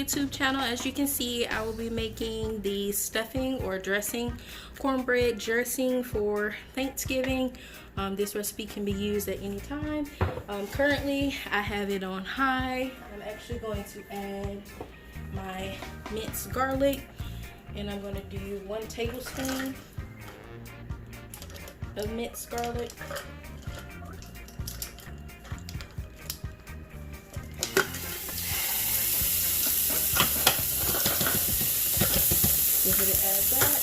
YouTube channel. As you can see, I will be making the stuffing or dressing, cornbread dressing for Thanksgiving. This recipe can be used at any time. Currently I have it on high. I'm actually going to add my minced garlic, and I'm going to do 1 tablespoon of minced garlic. Go ahead and add that.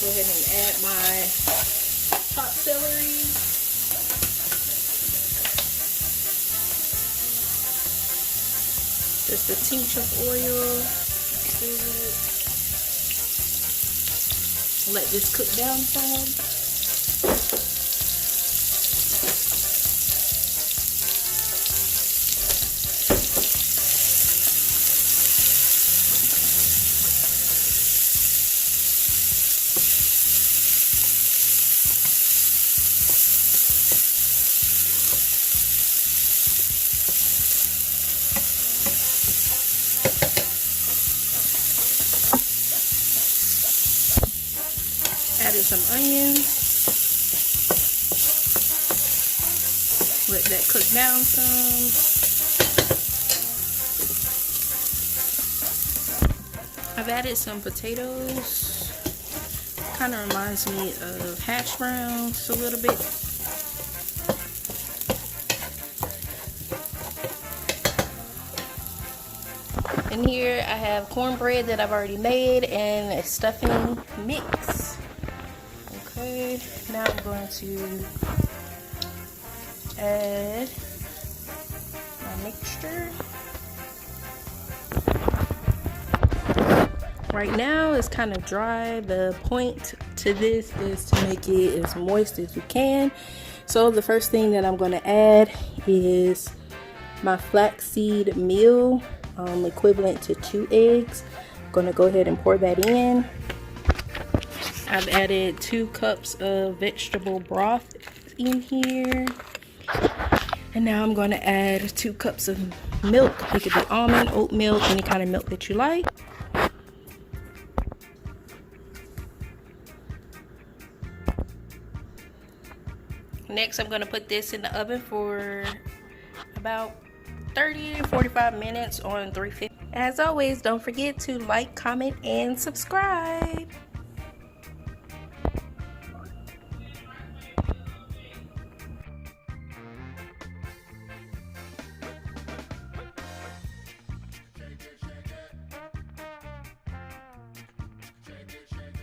Go ahead and add my chopped celery. Just a tinge of oil. Good. Let this cook down some. Added some onions. Let that cook down some. I've added some potatoes. Kind of reminds me of hash browns a little bit. And here I have cornbread that I've already made and a stuffing mix. Okay, now I'm going to add my mixture. Right now it's kind of dry. The point to this is to make it as moist as you can. So the first thing that I'm going to add is my flaxseed meal, equivalent to 2 eggs. I'm going to go ahead and pour that in. I've added 2 cups of vegetable broth in here. And now I'm going to add 2 cups of milk. It could be almond, oat milk, any kind of milk that you like. Next, I'm going to put this in the oven for about 30 to 45 minutes on 350. As always, don't forget to like, comment, and subscribe.